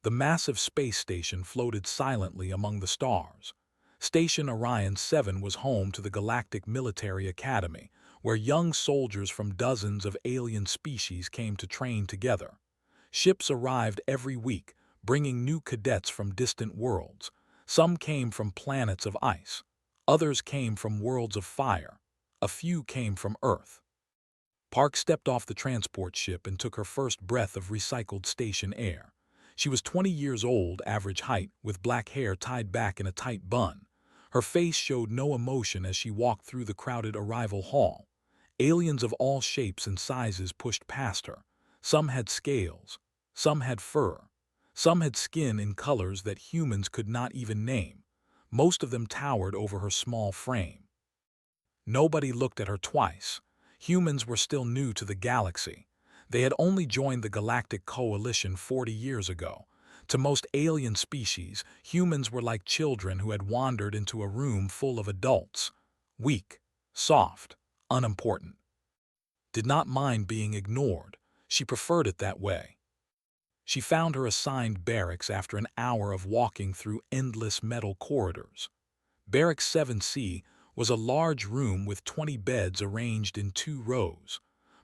The massive space station floated silently among the stars. Station Orion 7 was home to the Galactic Military Academy, where young soldiers from dozens of alien species came to train together. Ships arrived every week, bringing new cadets from distant worlds. Some came from planets of ice. Others came from worlds of fire. A few came from Earth. Park stepped off the transport ship and took her first breath of recycled station air. She was 20 years old, average height, with black hair tied back in a tight bun. Her face showed no emotion as she walked through the crowded arrival hall. Aliens of all shapes and sizes pushed past her. Some had scales. Some had fur. Some had skin in colors that humans could not even name. Most of them towered over her small frame. Nobody looked at her twice. Humans were still new to the galaxy. They had only joined the Galactic Coalition 40 years ago. To most alien species, humans were like children who had wandered into a room full of adults. Weak, soft, unimportant. Did not mind being ignored. She preferred it that way. She found her assigned barracks after an hour of walking through endless metal corridors. Barracks 7C was a large room with 20 beds arranged in 2 rows.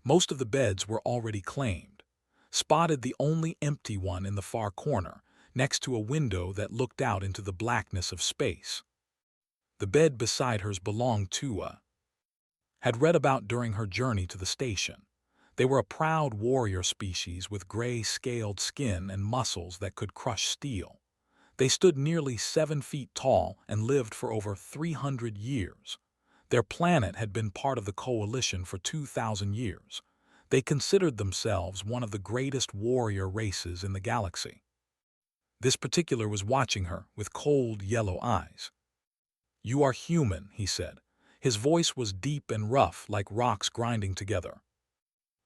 Most of the beds were already claimed. Spotted the only empty one in the far corner, next to a window that looked out into the blackness of space. The bed beside hers belonged to a had read about during her journey to the station. They were a proud warrior species with gray scaled skin and muscles that could crush steel. They stood nearly 7 feet tall and lived for over 300 years. Their planet had been part of the coalition for 2,000 years. They considered themselves one of the greatest warrior races in the galaxy. This particular was watching her with cold yellow eyes. "You are human," he said. His voice was deep and rough, like rocks grinding together.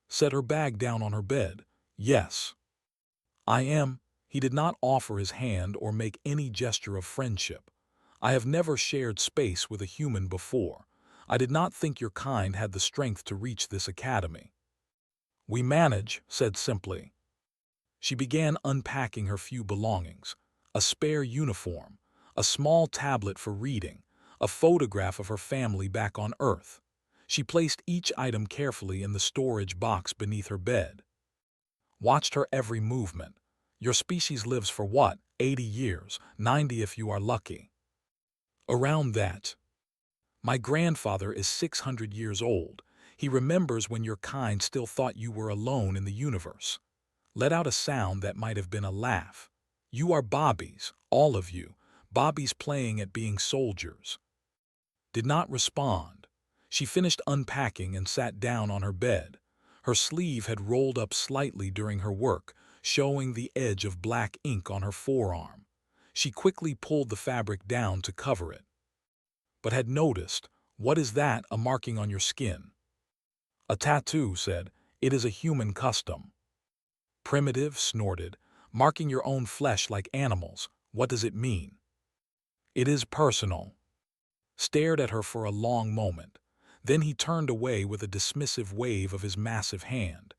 Set her bag down on her bed. "Yes, I am." He did not offer his hand or make any gesture of friendship. "I have never shared space with a human before. I did not think your kind had the strength to reach this academy." "We manage," said simply. She began unpacking her few belongings. A spare uniform, a small tablet for reading, a photograph of her family back on Earth. She placed each item carefully in the storage box beneath her bed. Watched her every movement. "Your species lives for what? 80 years, 90 if you are lucky. Around that. My grandfather is 600 years old. He remembers when your kind still thought you were alone in the universe." Let out a sound that might have been a laugh. "You are Bobbies, all of you, Bobbies playing at being soldiers." Did not respond. She finished unpacking and sat down on her bed. Her sleeve had rolled up slightly during her work, showing the edge of black ink on her forearm. She quickly pulled the fabric down to cover it, but had noticed, "What is that, a marking on your skin?" "A tattoo," said. "It is a human custom." "Primitive," snorted. "Marking your own flesh like animals. What does it mean?" "It is personal." Stared at her for a long moment. Then he turned away with a dismissive wave of his massive hand.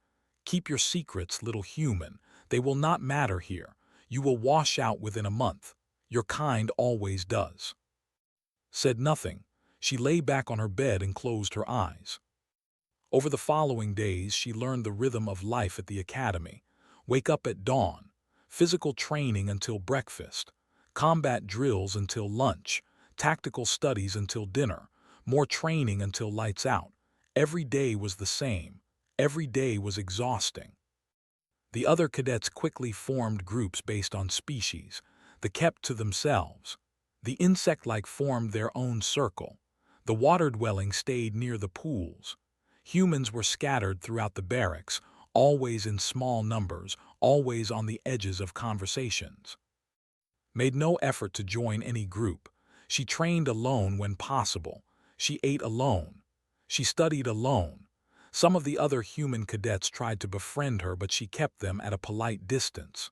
"Keep your secrets, little human. They will not matter here. You will wash out within a month. Your kind always does." Said nothing. She lay back on her bed and closed her eyes. Over the following days, she learned the rhythm of life at the academy. Wake up at dawn. Physical training until breakfast. Combat drills until lunch. Tactical studies until dinner. More training until lights out. Every day was the same. Every day was exhausting. The other cadets quickly formed groups based on species. The kept to themselves. The insect-like formed their own circle. The water-dwelling stayed near the pools. Humans were scattered throughout the barracks, always in small numbers, always on the edges of conversations. Made no effort to join any group. She trained alone when possible. She ate alone. She studied alone. Some of the other human cadets tried to befriend her, but she kept them at a polite distance.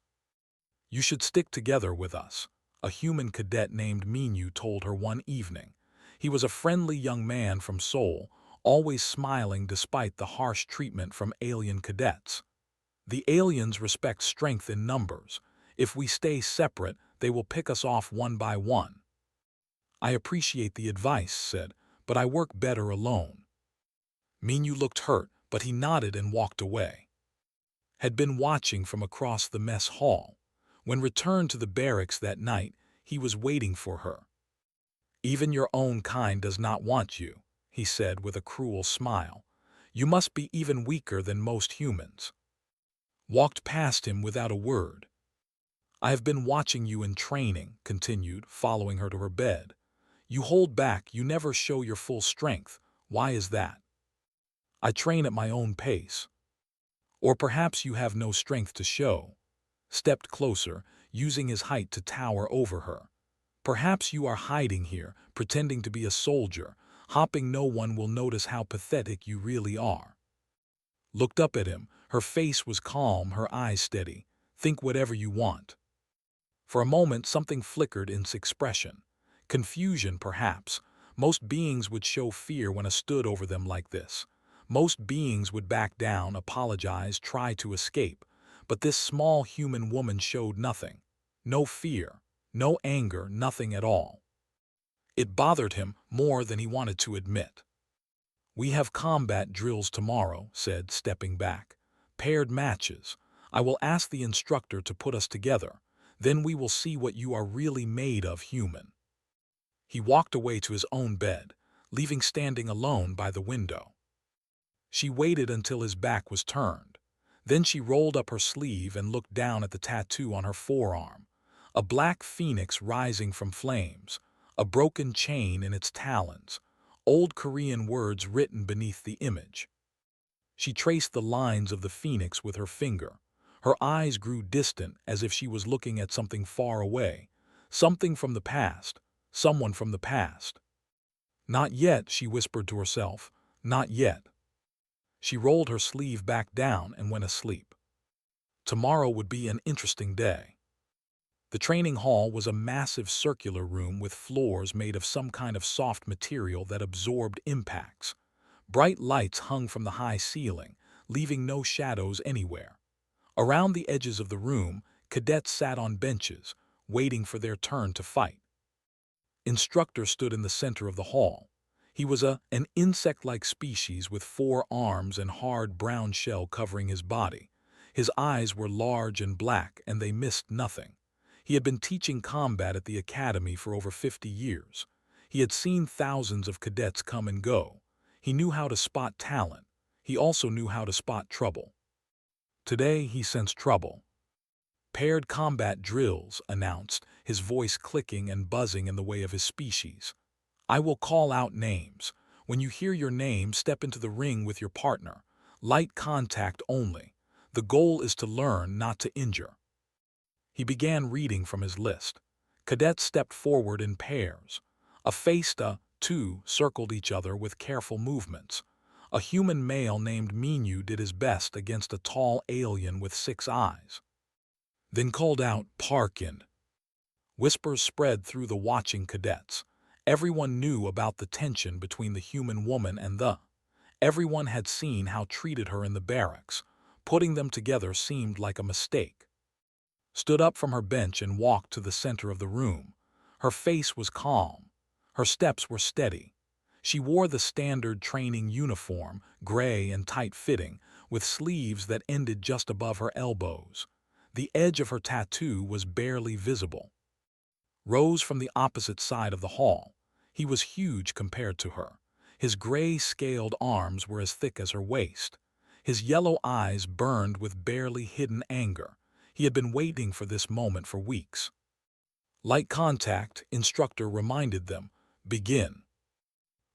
"You should stick together with us," a human cadet named Minu told her one evening. He was a friendly young man from Seoul, always smiling despite the harsh treatment from alien cadets. "The aliens respect strength in numbers. If we stay separate, they will pick us off one by one. I appreciate the advice, said, but I work better alone. Minyu looked hurt, but he nodded and walked away. Had been watching from across the mess hall. When returned to the barracks that night, he was waiting for her. Even your own kind does not want you, he said with a cruel smile. You must be even weaker than most humans. Walked past him without a word. I have been watching you in training, continued, following her to her bed. You hold back, you never show your full strength. Why is that? I train at my own pace. Or perhaps you have no strength to show. Stepped closer, using his height to tower over her. Perhaps you are hiding here, pretending to be a soldier, hoping no one will notice how pathetic you really are. Looked up at him. Her face was calm, her eyes steady. Think whatever you want. For a moment, something flickered in his expression. Confusion, perhaps. Most beings would show fear when I stood over them like this. Most beings would back down, apologize, try to escape. But this small human woman showed nothing. No fear, no anger, nothing at all. It bothered him more than he wanted to admit. We have combat drills tomorrow, said, stepping back. Paired matches. I will ask the instructor to put us together. Then we will see what you are really made of, human. He walked away to his own bed, leaving standing alone by the window. She waited until his back was turned. Then she rolled up her sleeve and looked down at the tattoo on her forearm. A black phoenix rising from flames, a broken chain in its talons, old Korean words written beneath the image. She traced the lines of the phoenix with her finger. Her eyes grew distant as if she was looking at something far away, something from the past, someone from the past. Not yet, she whispered to herself, not yet. She rolled her sleeve back down and went asleep. Tomorrow would be an interesting day. The training hall was a massive circular room with floors made of some kind of soft material that absorbed impacts. Bright lights hung from the high ceiling, leaving no shadows anywhere. Around the edges of the room, cadets sat on benches, waiting for their turn to fight. Instructor stood in the center of the hall. He was an insect-like species with 4 arms and hard brown shell covering his body. His eyes were large and black, and they missed nothing. He had been teaching combat at the academy for over 50 years. He had seen thousands of cadets come and go. He knew how to spot talent. He also knew how to spot trouble. Today, he sensed trouble. Paired combat drills, announced, his voice clicking and buzzing in the way of his species. I will call out names. When you hear your name, step into the ring with your partner. Light contact only. The goal is to learn, not to injure. He began reading from his list. Cadets stepped forward in pairs. Two circled each other with careful movements. A human male named Minyu did his best against a tall alien with 6 eyes. Then called out, Parkin. Whispers spread through the watching cadets. Everyone knew about the tension between the human woman and the. Everyone had seen how treated her in the barracks. Putting them together seemed like a mistake. Stood up from her bench and walked to the center of the room. Her face was calm. Her steps were steady. She wore the standard training uniform, gray and tight-fitting, with sleeves that ended just above her elbows. The edge of her tattoo was barely visible. Rose from the opposite side of the hall. He was huge compared to her. His gray, scaled arms were as thick as her waist. His yellow eyes burned with barely hidden anger. He had been waiting for this moment for weeks. Light contact, instructor reminded them. Begin.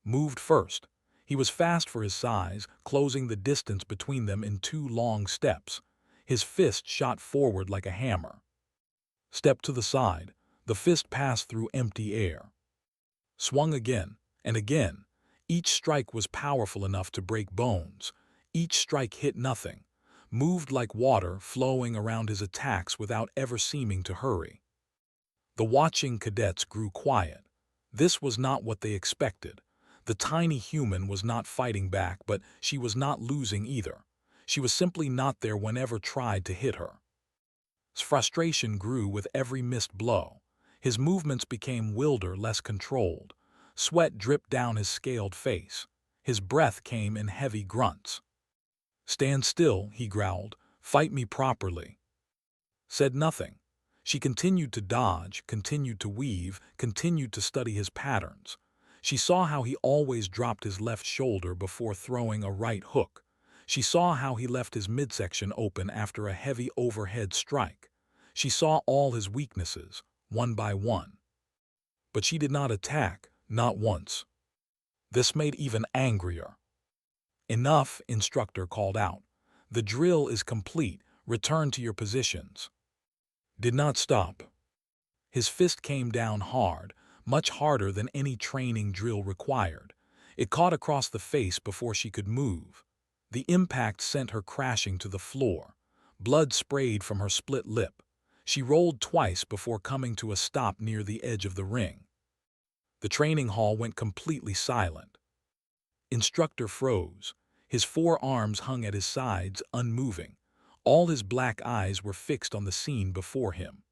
Moved first. He was fast for his size, closing the distance between them in 2 long steps. His fist shot forward like a hammer. Step to the side. The fist passed through empty air. Swung again, and again. Each strike was powerful enough to break bones. Each strike hit nothing. Moved like water, flowing around his attacks without ever seeming to hurry. The watching cadets grew quiet. This was not what they expected. The tiny human was not fighting back, but she was not losing either. She was simply not there whenever tried to hit her. Frustration grew with every missed blow. His movements became wilder, less controlled. Sweat dripped down his scaled face. His breath came in heavy grunts. "Stand still," he growled. "Fight me properly." Said nothing. She continued to dodge, continued to weave, continued to study his patterns. She saw how he always dropped his left shoulder before throwing a right hook. She saw how he left his midsection open after a heavy overhead strike. She saw all his weaknesses, one by one. But she did not attack, not once. This made even angrier. "Enough," instructor called out. "The drill is complete. Return to your positions." Did not stop. His fist came down hard, much harder than any training drill required. It caught across the face before she could move. The impact sent her crashing to the floor. Blood sprayed from her split lip. She rolled twice before coming to a stop near the edge of the ring. The training hall went completely silent. Instructor froze. His forearms hung at his sides, unmoving. All his black eyes were fixed on the scene before him.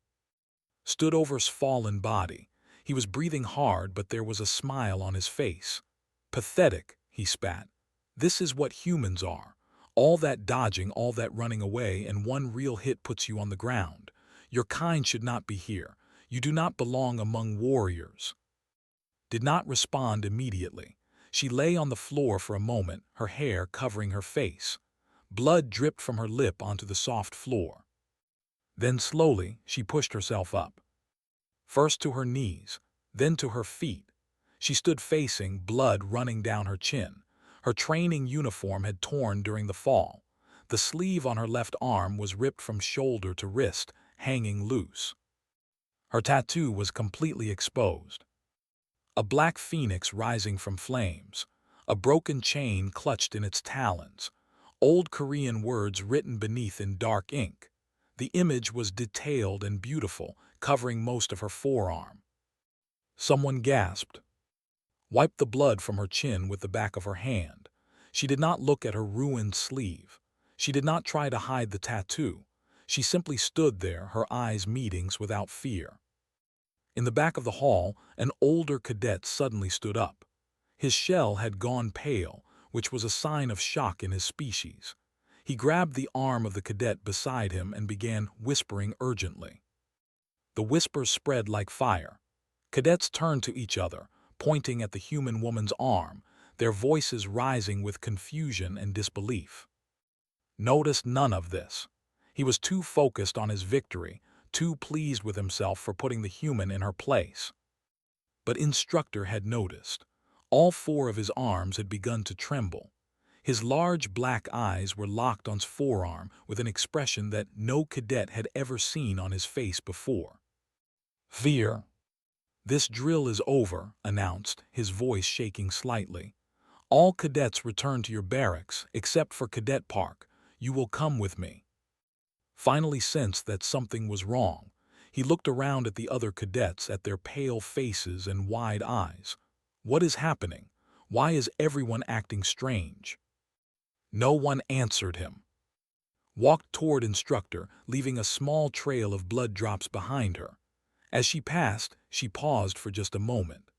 Stood over's fallen body. He was breathing hard, but there was a smile on his face. "Pathetic," he spat. "This is what humans are. All that dodging, all that running away, and one real hit puts you on the ground. Your kind should not be here. You do not belong among warriors." Did not respond immediately. She lay on the floor for a moment, her hair covering her face. Blood dripped from her lip onto the soft floor. Then slowly she pushed herself up. First to her knees, then to her feet. She stood facing, blood running down her chin. Her training uniform had torn during the fall. The sleeve on her left arm was ripped from shoulder to wrist, hanging loose. Her tattoo was completely exposed. A black phoenix rising from flames. A broken chain clutched in its talons. Old Korean words written beneath in dark ink. The image was detailed and beautiful, covering most of her forearm. Someone gasped. Wiped the blood from her chin with the back of her hand. She did not look at her ruined sleeve. She did not try to hide the tattoo. She simply stood there, her eyes meeting without fear. In the back of the hall, an older cadet suddenly stood up. His shell had gone pale, which was a sign of shock in his species. He grabbed the arm of the cadet beside him and began whispering urgently. The whispers spread like fire. Cadets turned to each other, pointing at the human woman's arm, their voices rising with confusion and disbelief. Noticed none of this. He was too focused on his victory, too pleased with himself for putting the human in her place. But instructor had noticed. All four of his arms had begun to tremble. His large black eyes were locked on his forearm with an expression that no cadet had ever seen on his face before. "Fear." "This drill is over," announced, his voice shaking slightly. "All cadets return to your barracks, except for Cadet Park. You will come with me." Finally sensed that something was wrong. He looked around at the other cadets, at their pale faces and wide eyes. What is happening? Why is everyone acting strange? No one answered him. Walked toward instructor, leaving a small trail of blood drops behind her. As she passed, she paused for just a moment.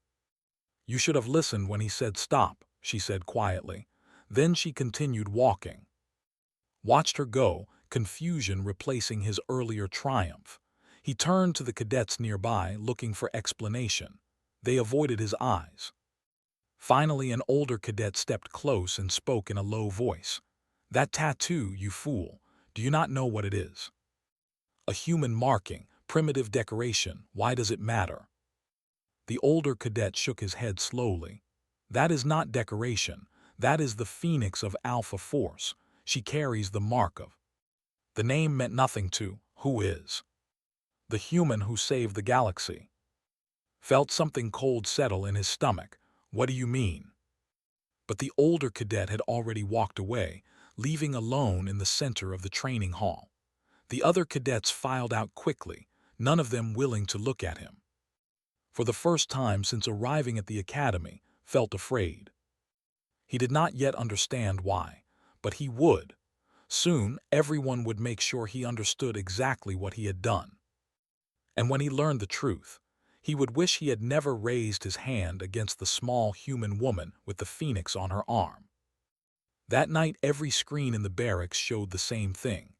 "You should have listened when he said stop," she said quietly. Then she continued walking. Watched her go, confusion replacing his earlier triumph. He turned to the cadets nearby, looking for explanation. They avoided his eyes. Finally, an older cadet stepped close and spoke in a low voice. "That tattoo, you fool. Do you not know what it is? A human marking, primitive decoration. Why does it matter?" The older cadet shook his head slowly. "That is not decoration. That is the Phoenix of Alpha Force. She carries the mark of." The name meant nothing to "who is." The human who saved the galaxy. Felt something cold settle in his stomach. "What do you mean?" But the older cadet had already walked away, leaving alone in the center of the training hall. The other cadets filed out quickly, none of them willing to look at him. For the first time since arriving at the academy, felt afraid. He did not yet understand why, but he would. Soon, everyone would make sure he understood exactly what he had done. And when he learned the truth, he would wish he had never raised his hand against the small human woman with the phoenix on her arm. That night, every screen in the barracks showed the same thing.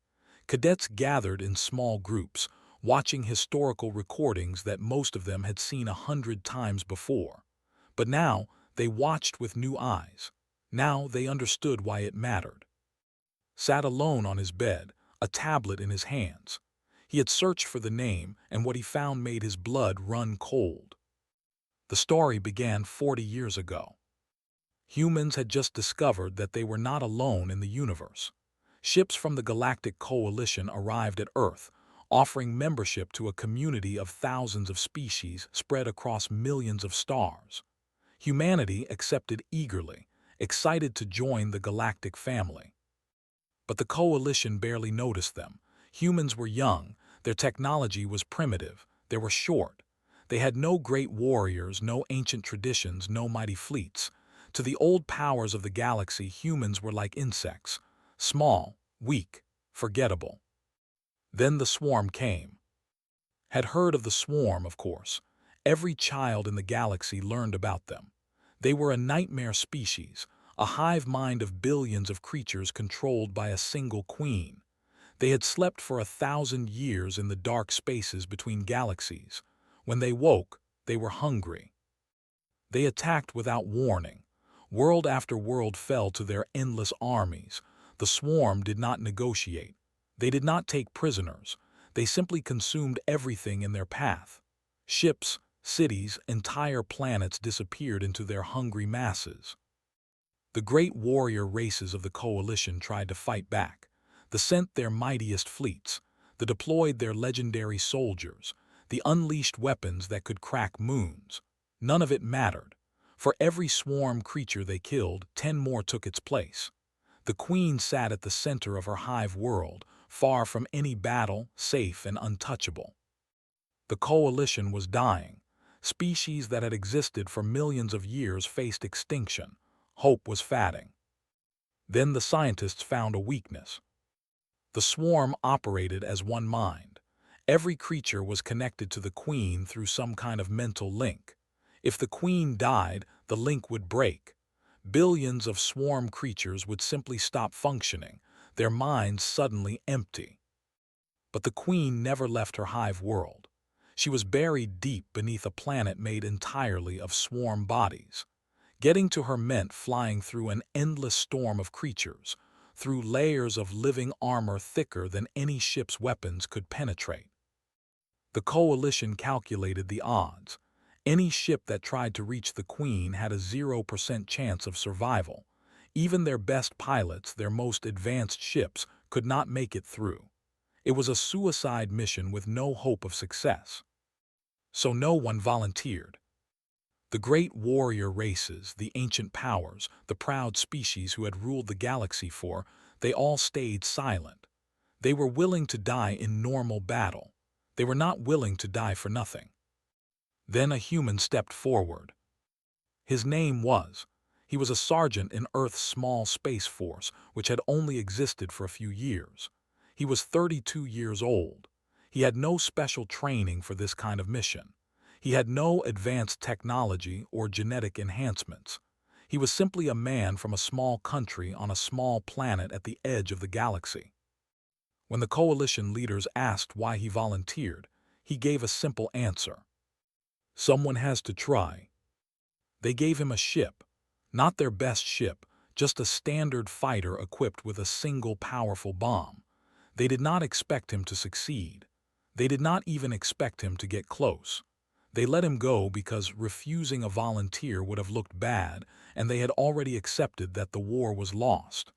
Cadets gathered in small groups, watching historical recordings that most of them had seen 100 times before. But now, they watched with new eyes. Now they understood why it mattered. Sat alone on his bed, a tablet in his hands. He had searched for the name, and what he found made his blood run cold. The story began 40 years ago. Humans had just discovered that they were not alone in the universe. Ships from the Galactic Coalition arrived at Earth, offering membership to a community of thousands of species spread across millions of stars. Humanity accepted eagerly, excited to join the galactic family. But the Coalition barely noticed them. Humans were young, their technology was primitive, they were short. They had no great warriors, no ancient traditions, no mighty fleets. To the old powers of the galaxy, humans were like insects, small, weak, forgettable. Then the swarm came. Had heard of the swarm, of course. Every child in the galaxy learned about them. They were a nightmare species, a hive mind of billions of creatures controlled by a single queen. They had slept for 1,000 years in the dark spaces between galaxies. When they woke, they were hungry. They attacked without warning. World after world fell to their endless armies. The swarm did not negotiate. They did not take prisoners. They simply consumed everything in their path. Ships, cities, entire planets disappeared into their hungry masses. The great warrior races of the Coalition tried to fight back. They sent their mightiest fleets. They deployed their legendary soldiers. They unleashed weapons that could crack moons. None of it mattered. For every swarm creature they killed, 10 more took its place. The queen sat at the center of her hive world, far from any battle, safe and untouchable. The Coalition was dying. Species that had existed for millions of years faced extinction. Hope was fading. Then the scientists found a weakness. The swarm operated as one mind. Every creature was connected to the queen through some kind of mental link. If the queen died, the link would break. Billions of swarm creatures would simply stop functioning, their minds suddenly empty. But the queen never left her hive world. She was buried deep beneath a planet made entirely of swarm bodies. Getting to her meant flying through an endless storm of creatures, through layers of living armor thicker than any ship's weapons could penetrate. The Coalition calculated the odds. Any ship that tried to reach the Queen had a 0% chance of survival. Even their best pilots, their most advanced ships, could not make it through. It was a suicide mission with no hope of success. So no one volunteered. The great warrior races, the ancient powers, the proud species who had ruled the galaxy they all stayed silent. They were willing to die in normal battle. They were not willing to die for nothing. Then a human stepped forward. His name he was a sergeant in Earth's small space force, which had only existed for a few years. He was 32 years old. He had no special training for this kind of mission. He had no advanced technology or genetic enhancements. He was simply a man from a small country on a small planet at the edge of the galaxy. When the Coalition leaders asked why he volunteered, he gave a simple answer. Someone has to try. They gave him a ship, not their best ship, just a standard fighter equipped with a single powerful bomb. They did not expect him to succeed. They did not even expect him to get close. They let him go because refusing a volunteer would have looked bad, and they had already accepted that the war was lost.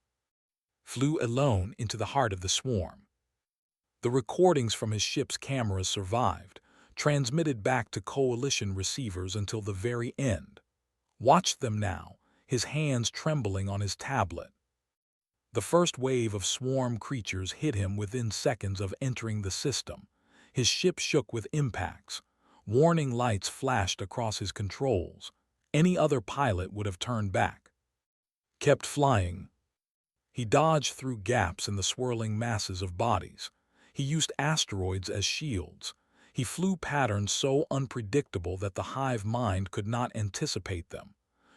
Flew alone into the heart of the swarm. The recordings from his ship's cameras survived, transmitted back to Coalition receivers until the very end. Watched them now, his hands trembling on his tablet. The first wave of swarm creatures hit him within seconds of entering the system. His ship shook with impacts. Warning lights flashed across his controls. Any other pilot would have turned back. Kept flying. He dodged through gaps in the swirling masses of bodies. He used asteroids as shields. He flew patterns so unpredictable that the hive mind could not anticipate them.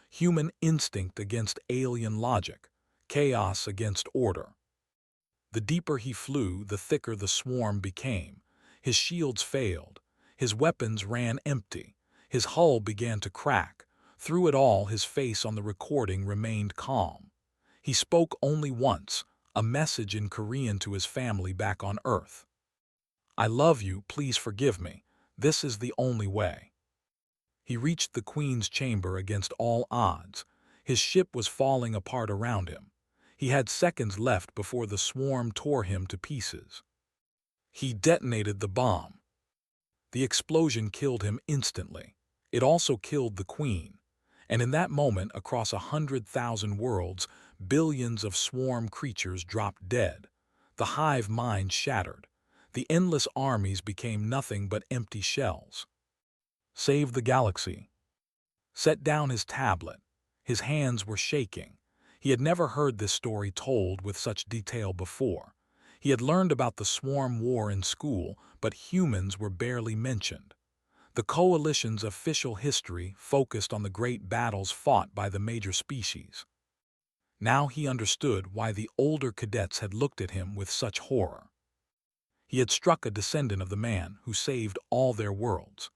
Human instinct against alien logic, chaos against order. The deeper he flew, the thicker the swarm became. His shields failed. His weapons ran empty. His hull began to crack. Through it all, his face on the recording remained calm. He spoke only once, a message in Korean to his family back on Earth. "I love you, please forgive me. This is the only way." He reached the Queen's chamber against all odds. His ship was falling apart around him. He had seconds left before the swarm tore him to pieces. He detonated the bomb. The explosion killed him instantly. It also killed the Queen. And in that moment, across 100,000 worlds, billions of swarm creatures dropped dead. The hive mind shattered. The endless armies became nothing but empty shells. Save the galaxy. Set down his tablet. His hands were shaking. He had never heard this story told with such detail before. He had learned about the swarm war in school, but humans were barely mentioned. The Coalition's official history focused on the great battles fought by the major species. Now he understood why the older cadets had looked at him with such horror. He had struck a descendant of the man who saved all their worlds.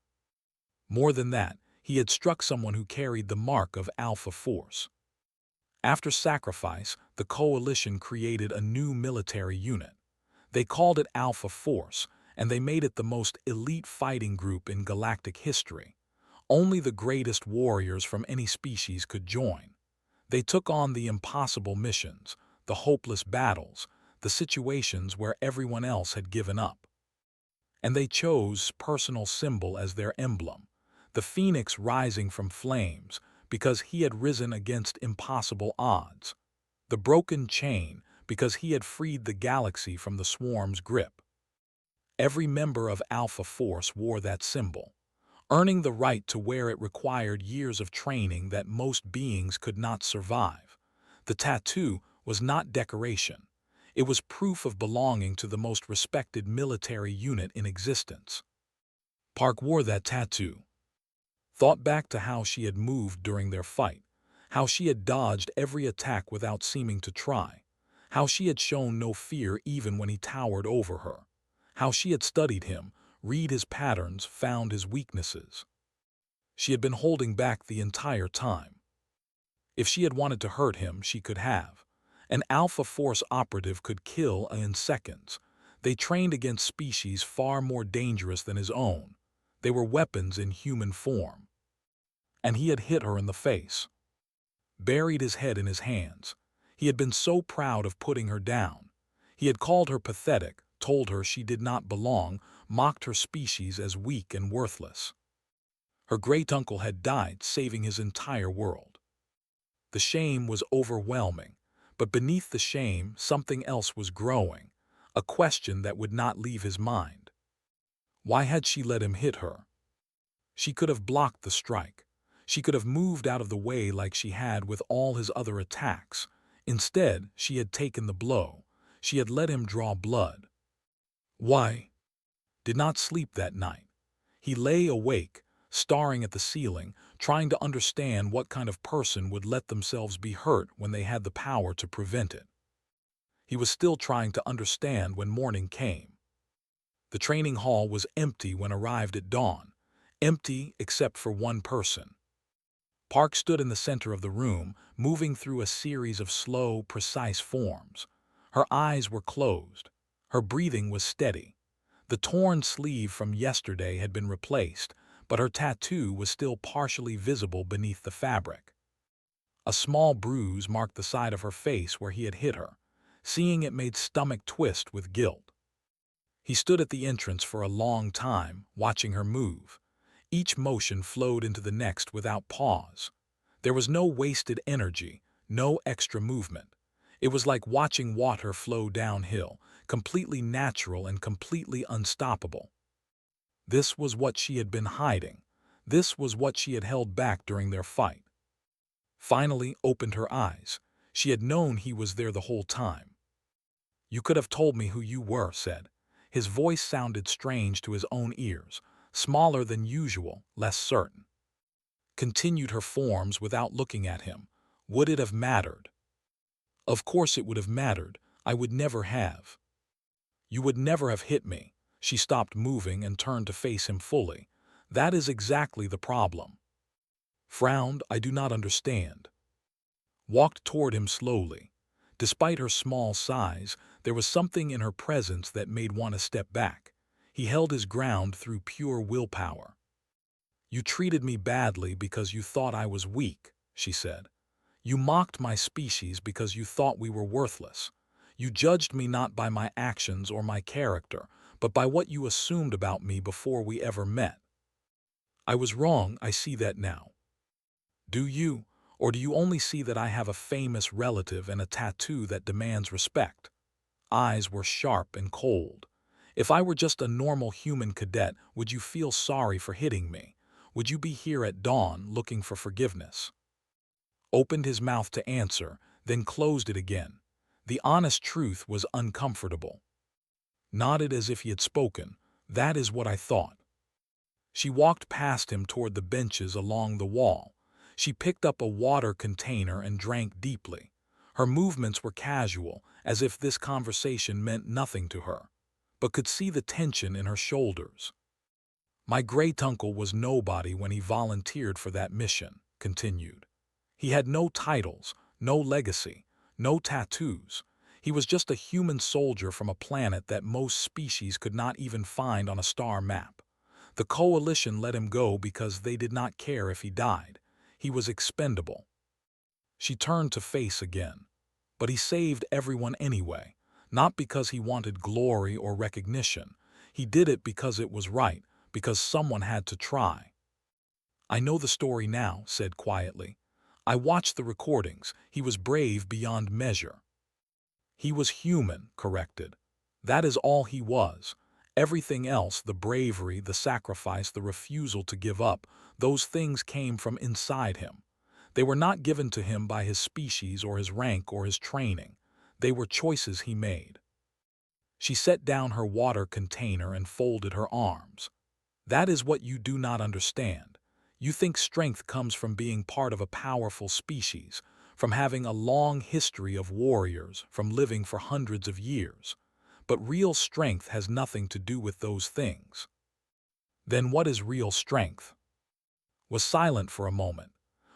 More than that, he had struck someone who carried the mark of Alpha Force. After sacrifice, the Coalition created a new military unit. They called it Alpha Force, and they made it the most elite fighting group in galactic history. Only the greatest warriors from any species could join. They took on the impossible missions, the hopeless battles, the situations where everyone else had given up. And they chose personal symbol as their emblem, the phoenix rising from flames, because he had risen against impossible odds. The broken chain, because he had freed the galaxy from the swarm's grip. Every member of Alpha Force wore that symbol. Earning the right to wear it required years of training that most beings could not survive. The tattoo was not decoration. It was proof of belonging to the most respected military unit in existence. Park wore that tattoo. Thought back to how she had moved during their fight, how she had dodged every attack without seeming to try, how she had shown no fear even when he towered over her, how she had studied him, read his patterns, found his weaknesses. She had been holding back the entire time. If she had wanted to hurt him, she could have. An Alpha Force operative could kill in seconds. They trained against species far more dangerous than his own. They were weapons in human form. And he had hit her in the face. Buried his head in his hands. He had been so proud of putting her down. He had called her pathetic, told her she did not belong, mocked her species as weak and worthless. Her great-uncle had died, saving his entire world. The shame was overwhelming, but beneath the shame, something else was growing, a question that would not leave his mind. Why had she let him hit her? She could have blocked the strike. She could have moved out of the way like she had with all his other attacks. Instead, she had taken the blow. She had let him draw blood. Why? Did not sleep that night. He lay awake, staring at the ceiling, trying to understand what kind of person would let themselves be hurt when they had the power to prevent it. He was still trying to understand when morning came. The training hall was empty when arrived at dawn, empty except for one person. Park stood in the center of the room, moving through a series of slow, precise forms. Her eyes were closed. Her breathing was steady. The torn sleeve from yesterday had been replaced, but her tattoo was still partially visible beneath the fabric. A small bruise marked the side of her face where he had hit her. Seeing it made stomach twist with guilt. He stood at the entrance for a long time, watching her move. Each motion flowed into the next without pause. There was no wasted energy, no extra movement. It was like watching water flow downhill, completely natural and completely unstoppable. This was what she had been hiding. This was what she had held back during their fight. Finally opened her eyes. She had known he was there the whole time. "You could have told me who you were," said. His voice sounded strange to his own ears, smaller than usual, less certain. Continued her forms without looking at him. Would it have mattered? Of course it would have mattered. I would never have. You would never have hit me. She stopped moving and turned to face him fully. That is exactly the problem. Frowned, "I do not understand." Walked toward him slowly. Despite her small size, there was something in her presence that made one a step back. He held his ground through pure willpower. "You treated me badly because you thought I was weak," she said. "You mocked my species because you thought we were worthless. You judged me not by my actions or my character, but by what you assumed about me before we ever met. I was wrong, I see that now. Do you? Or do you only see that I have a famous relative and a tattoo that demands respect?" Eyes were sharp and cold. "If I were just a normal human cadet, would you feel sorry for hitting me? Would you be here at dawn looking for forgiveness?" Opened his mouth to answer, then closed it again. The honest truth was uncomfortable. Nodded as if he had spoken. "That is what I thought." She walked past him toward the benches along the wall. She picked up a water container and drank deeply. Her movements were casual, as if this conversation meant nothing to her, but could see the tension in her shoulders. "My great-uncle was nobody when he volunteered for that mission," continued. "He had no titles, no legacy, no tattoos. He was just a human soldier from a planet that most species could not even find on a star map. The Coalition let him go because they did not care if he died. He was expendable." She turned to face again. "But he saved everyone anyway, not because he wanted glory or recognition. He did it because it was right, because someone had to try." "I know the story now," said quietly. "I watched the recordings. He was brave beyond measure." "He was human," corrected. "That is all he was. Everything else, the bravery, the sacrifice, the refusal to give up, those things came from inside him. They were not given to him by his species or his rank or his training. They were choices he made." She set down her water container and folded her arms. "That is what you do not understand. You think strength comes from being part of a powerful species, from having a long history of warriors, from living for hundreds of years. But real strength has nothing to do with those things." "Then what is real strength?" Was silent for a moment.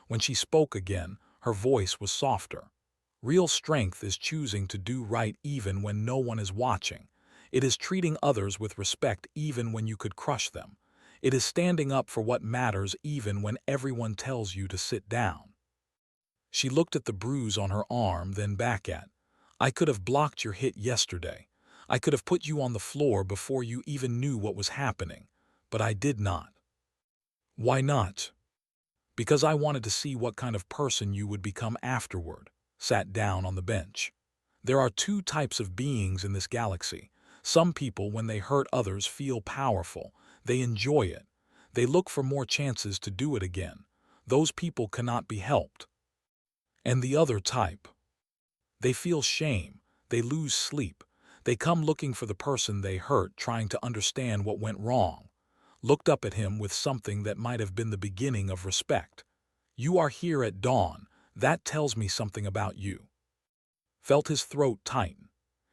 When she spoke again, her voice was softer. "Real strength is choosing to do right even when no one is watching. It is treating others with respect even when you could crush them. It is standing up for what matters even when everyone tells you to sit down." She looked at the bruise on her arm, then back at, "I could have blocked your hit yesterday. I could have put you on the floor before you even knew what was happening. But I did not." "Why not?" "Because I wanted to see what kind of person you would become afterward." Sat down on the bench. "There are two types of beings in this galaxy. Some people, when they hurt others, feel powerful. They enjoy it. They look for more chances to do it again. Those people cannot be helped. And the other type. They feel shame. They lose sleep. They come looking for the person they hurt, trying to understand what went wrong." Looked up at him with something that might have been the beginning of respect. "You are here at dawn. That tells me something about you." Felt his throat tighten.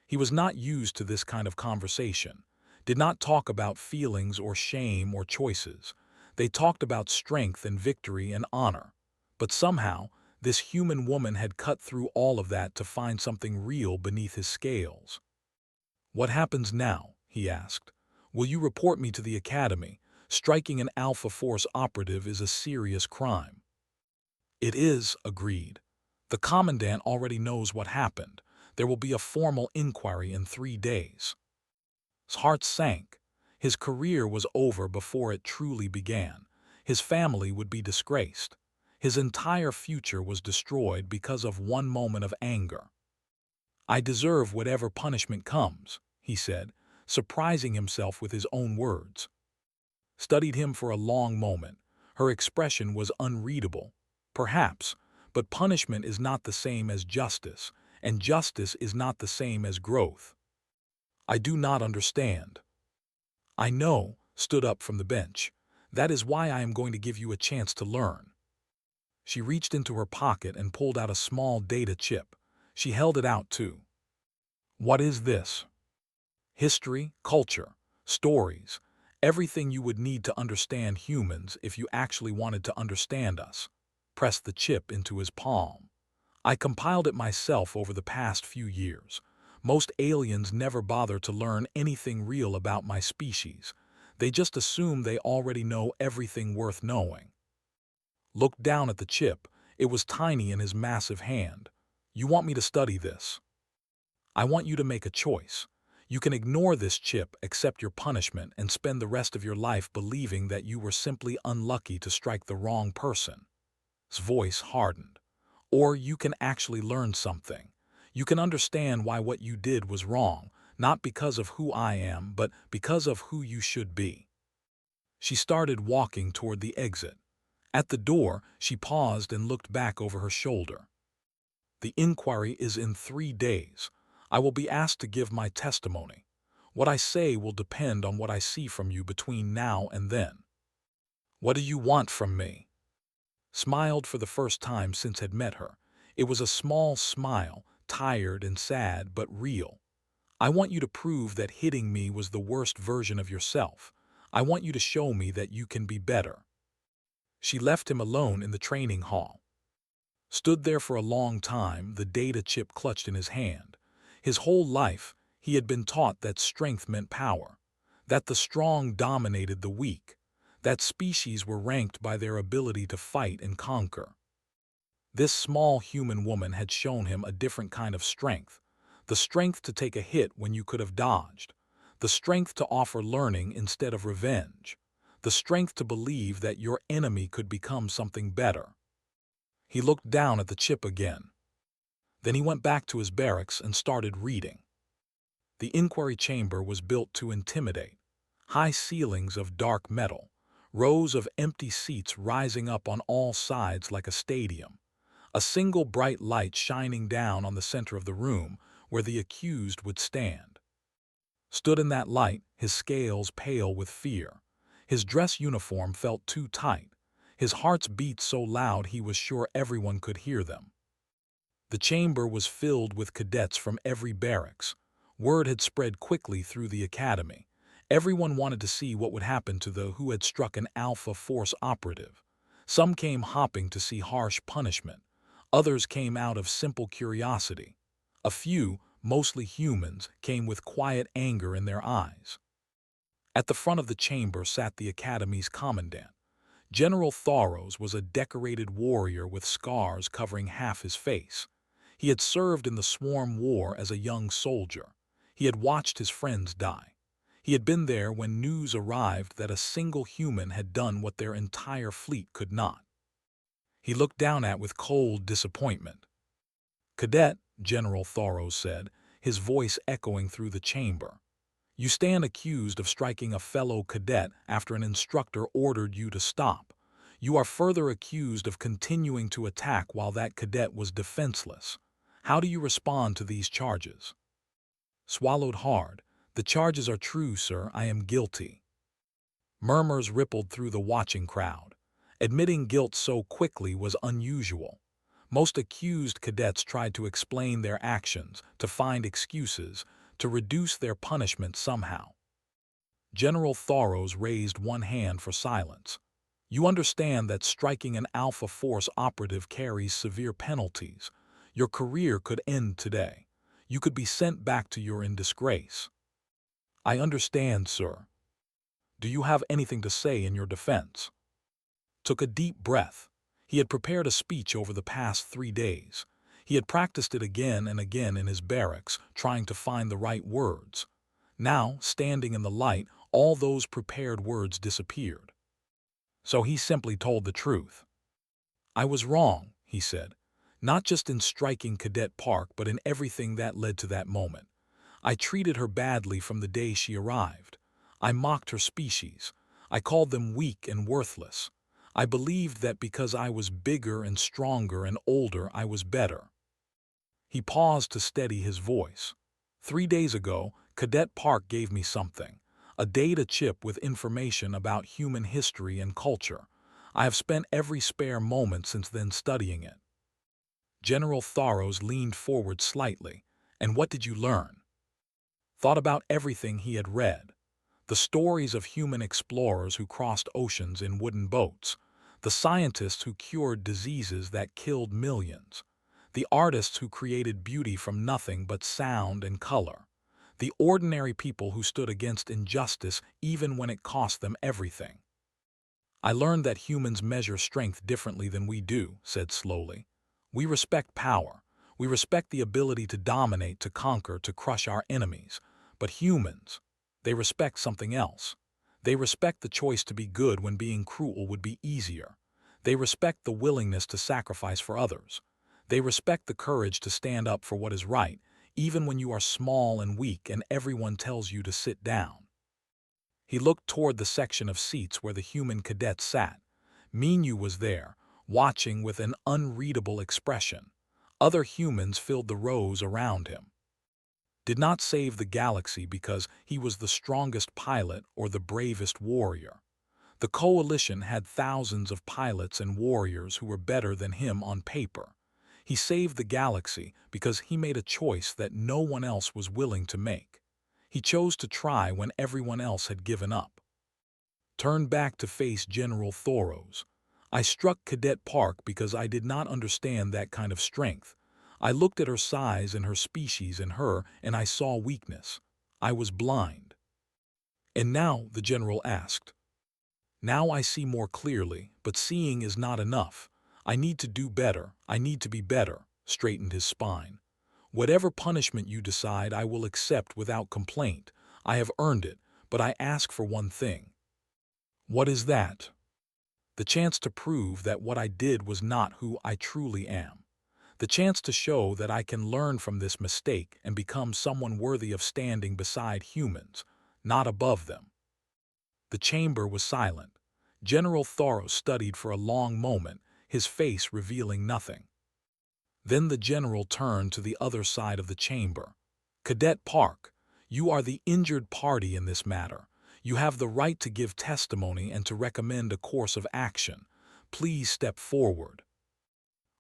He was not used to this kind of conversation. Did not talk about feelings or shame or choices. They talked about strength and victory and honor. But somehow, this human woman had cut through all of that to find something real beneath his scales. "What happens now?" he asked. "Will you report me to the Academy? Striking an Alpha Force operative is a serious crime." "It is," agreed. "The Commandant already knows what happened. There will be a formal inquiry in 3 days." His heart sank. His career was over before it truly began. His family would be disgraced. His entire future was destroyed because of one moment of anger. "I deserve whatever punishment comes," he said, surprising himself with his own words. Studied him for a long moment. Her expression was unreadable. Perhaps, But punishment is not the same as justice, and justice is not the same as growth. I do not understand. I know, stood up from the bench. That is why I am going to give you a chance to learn. She reached into her pocket and pulled out a small data chip. She held it out too. What is this? History, culture, stories, everything you would need to understand humans if you actually wanted to understand us. Pressed the chip into his palm. I compiled it myself over the past few years. Most aliens never bother to learn anything real about my species. They just assume they already know everything worth knowing. Looked down at the chip. It was tiny in his massive hand. You want me to study this? I want you to make a choice. You can ignore this chip, accept your punishment, and spend the rest of your life believing that you were simply unlucky to strike the wrong person. His voice hardened. Or you can actually learn something. You can understand why what you did was wrong, not because of who I am, but because of who you should be. She started walking toward the exit. At the door, she paused and looked back over her shoulder. The inquiry is in 3 days. I will be asked to give my testimony. What I say will depend on what I see from you between now and then. What do you want from me? Smiled for the first time since had met her. It was a small smile, tired and sad but real. I want you to prove that hitting me was the worst version of yourself. I want you to show me that you can be better. She left him alone in the training hall. Stood there for a long time, the data chip clutched in his hand. His whole life, he had been taught that strength meant power, that the strong dominated the weak, that species were ranked by their ability to fight and conquer. This small human woman had shown him a different kind of strength, the strength to take a hit when you could have dodged, the strength to offer learning instead of revenge, the strength to believe that your enemy could become something better. He looked down at the chip again. Then he went back to his barracks and started reading. The inquiry chamber was built to intimidate. High ceilings of dark metal, rows of empty seats rising up on all sides like a stadium, a single bright light shining down on the center of the room where the accused would stand. Stood in that light, his scales pale with fear. His dress uniform felt too tight. His heart's beat so loud he was sure everyone could hear them. The chamber was filled with cadets from every barracks. Word had spread quickly through the academy. Everyone wanted to see what would happen to the who had struck an Alpha Force operative. Some came hopping to see harsh punishment. Others came out of simple curiosity. A few, mostly humans, came with quiet anger in their eyes. At the front of the chamber sat the academy's commandant. General Thoros was a decorated warrior with scars covering half his face. He had served in the Swarm War as a young soldier. He had watched his friends die. He had been there when news arrived that a single human had done what their entire fleet could not. He looked down with cold disappointment. "Cadet," General Thoros said, his voice echoing through the chamber. "You stand accused of striking a fellow cadet after an instructor ordered you to stop. You are further accused of continuing to attack while that cadet was defenseless. How do you respond to these charges?" Swallowed hard. "The charges are true, sir. I am guilty." Murmurs rippled through the watching crowd. Admitting guilt so quickly was unusual. Most accused cadets tried to explain their actions, to find excuses, to reduce their punishment somehow. General Thoros raised one hand for silence. "You understand that striking an Alpha Force operative carries severe penalties. Your career could end today. You could be sent back to your in disgrace." "I understand, sir." "Do you have anything to say in your defense?" Took a deep breath. He had prepared a speech over the past 3 days. He had practiced it again and again in his barracks, trying to find the right words. Now, standing in the light, all those prepared words disappeared. So he simply told the truth. "I was wrong," he said, "not just in striking Cadet Park, but in everything that led to that moment. I treated her badly from the day she arrived. I mocked her species. I called them weak and worthless. I believed that because I was bigger and stronger and older, I was better. He paused to steady his voice. 3 days ago, Cadet Park gave me something, a data chip with information about human history and culture. I have spent every spare moment since then studying it. General Thoros leaned forward slightly. And what did you learn? Thought about everything he had read. The stories of human explorers who crossed oceans in wooden boats, the scientists who cured diseases that killed millions, the artists who created beauty from nothing but sound and color, the ordinary people who stood against injustice even when it cost them everything. I learned that humans measure strength differently than we do, said slowly. We respect power. We respect the ability to dominate, to conquer, to crush our enemies. But humans, they respect something else. They respect the choice to be good when being cruel would be easier. They respect the willingness to sacrifice for others. They respect the courage to stand up for what is right, even when you are small and weak and everyone tells you to sit down. He looked toward the section of seats where the human cadet sat. Minyu was there, watching with an unreadable expression. Other humans filled the rows around him. Did not save the galaxy because he was the strongest pilot or the bravest warrior. The coalition had thousands of pilots and warriors who were better than him on paper. He saved the galaxy because he made a choice that no one else was willing to make. He chose to try when everyone else had given up. Turned back to face General Thoros. I struck Cadet Park because I did not understand that kind of strength. I looked at her size and her species and her, and I saw weakness. I was blind. And now, the general asked. Now I see more clearly, but seeing is not enough. I need to do better. I need to be better, straightened his spine. Whatever punishment you decide, I will accept without complaint. I have earned it, but I ask for one thing. What is that? The chance to prove that what I did was not who I truly am. The chance to show that I can learn from this mistake and become someone worthy of standing beside humans, not above them. The chamber was silent. General Thoros studied for a long moment, his face revealing nothing. Then the general turned to the other side of the chamber. Cadet Park, you are the injured party in this matter. You have the right to give testimony and to recommend a course of action. Please step forward.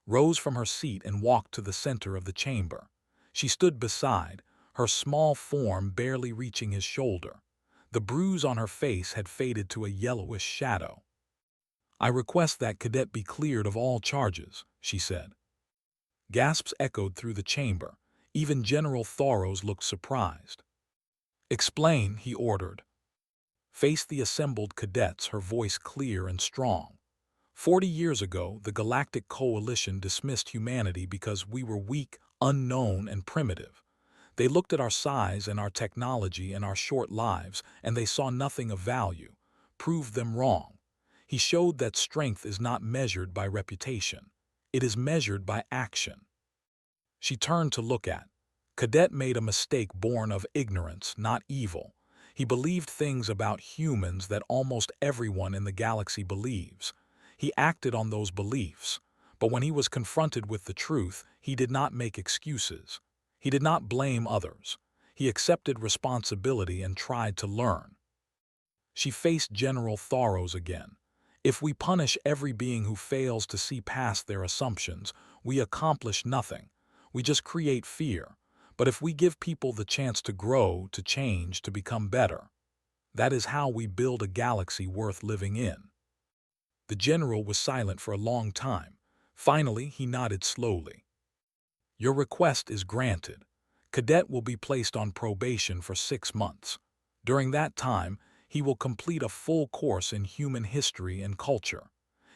Rose from her seat and walked to the center of the chamber. She stood beside, her small form barely reaching his shoulder. The bruise on her face had faded to a yellowish shadow. I request that Cadet be cleared of all charges, she said. Gasps echoed through the chamber. Even General Thoros looked surprised. Explain, he ordered. Face the assembled cadets, her voice clear and strong. 40 years ago, the Galactic Coalition dismissed humanity because we were weak, unknown, and primitive. They looked at our size and our technology and our short lives, and they saw nothing of value, proved them wrong. He showed that strength is not measured by reputation. It is measured by action. She turned to look at. Cadet made a mistake born of ignorance, not evil. He believed things about humans that almost everyone in the galaxy believes. He acted on those beliefs, but when he was confronted with the truth, he did not make excuses. He did not blame others. He accepted responsibility and tried to learn. She faced General Thoros again. If we punish every being who fails to see past their assumptions, we accomplish nothing. We just create fear. But if we give people the chance to grow, to change, to become better, that is how we build a galaxy worth living in. The general was silent for a long time. Finally, he nodded slowly. Your request is granted. Cadet will be placed on probation for 6 months. During that time, he will complete a full course in human history and culture.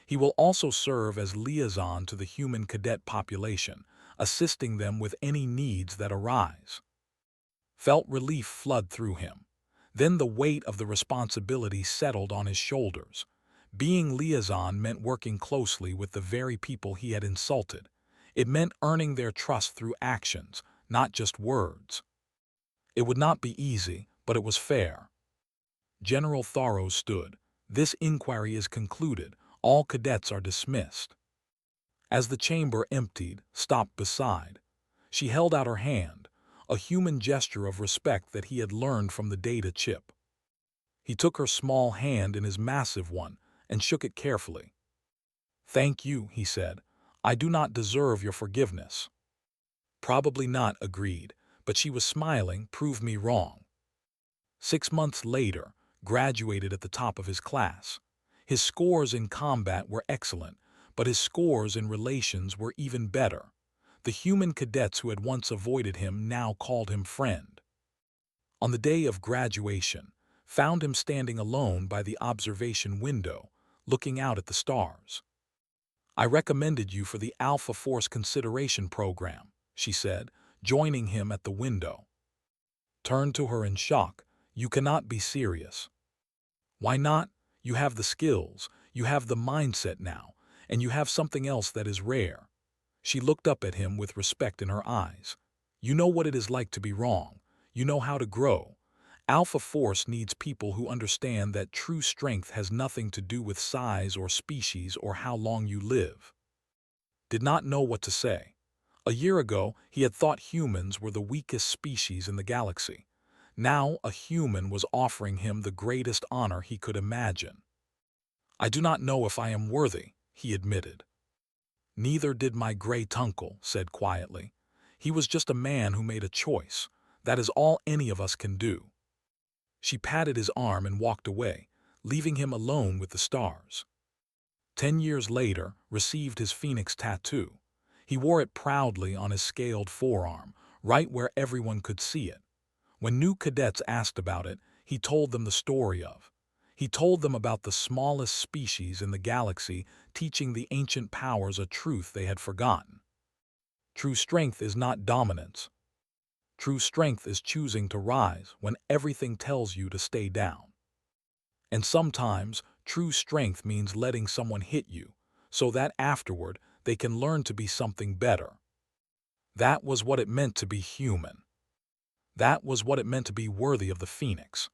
He will also serve as liaison to the human cadet population, assisting them with any needs that arise. Felt relief flood through him. Then the weight of the responsibility settled on his shoulders. Being liaison meant working closely with the very people he had insulted. It meant earning their trust through actions, not just words. It would not be easy, but it was fair. General Thoros stood. This inquiry is concluded. All cadets are dismissed. As the chamber emptied, stopped beside, she held out her hand, a human gesture of respect that he had learned from the data chip. He took her small hand in his massive one and shook it carefully. "Thank you," he said. "I do not deserve your forgiveness." "Probably not," agreed, but she was smiling, "prove me wrong." 6 months later, graduated at the top of his class. His scores in combat were excellent, but his scores in relations were even better. The human cadets who had once avoided him now called him friend. On the day of graduation, found him standing alone by the observation window, looking out at the stars. "I recommended you for the Alpha Force Consideration Program," she said, joining him at the window. Turned to her in shock. "You cannot be serious." "Why not? You have the skills, you have the mindset now, and you have something else that is rare." She looked up at him with respect in her eyes. "You know what it is like to be wrong. You know how to grow. Alpha Force needs people who understand that true strength has nothing to do with size or species or how long you live." Did not know what to say. A year ago, he had thought humans were the weakest species in the galaxy. Now a human was offering him the greatest honor he could imagine. "I do not know if I am worthy," he admitted. "Neither did my great uncle," said quietly. "He was just a man who made a choice. That is all any of us can do." She patted his arm and walked away, leaving him alone with the stars. 10 years later, received his Phoenix tattoo. He wore it proudly on his scaled forearm, right where everyone could see it. When new cadets asked about it, he told them the story of. He told them about the smallest species in the galaxy, teaching the ancient powers a truth they had forgotten. True strength is not dominance. True strength is choosing to rise when everything tells you to stay down. And sometimes, true strength means letting someone hit you, so that afterward they can learn to be something better. That was what it meant to be human. That was what it meant to be worthy of the Phoenix.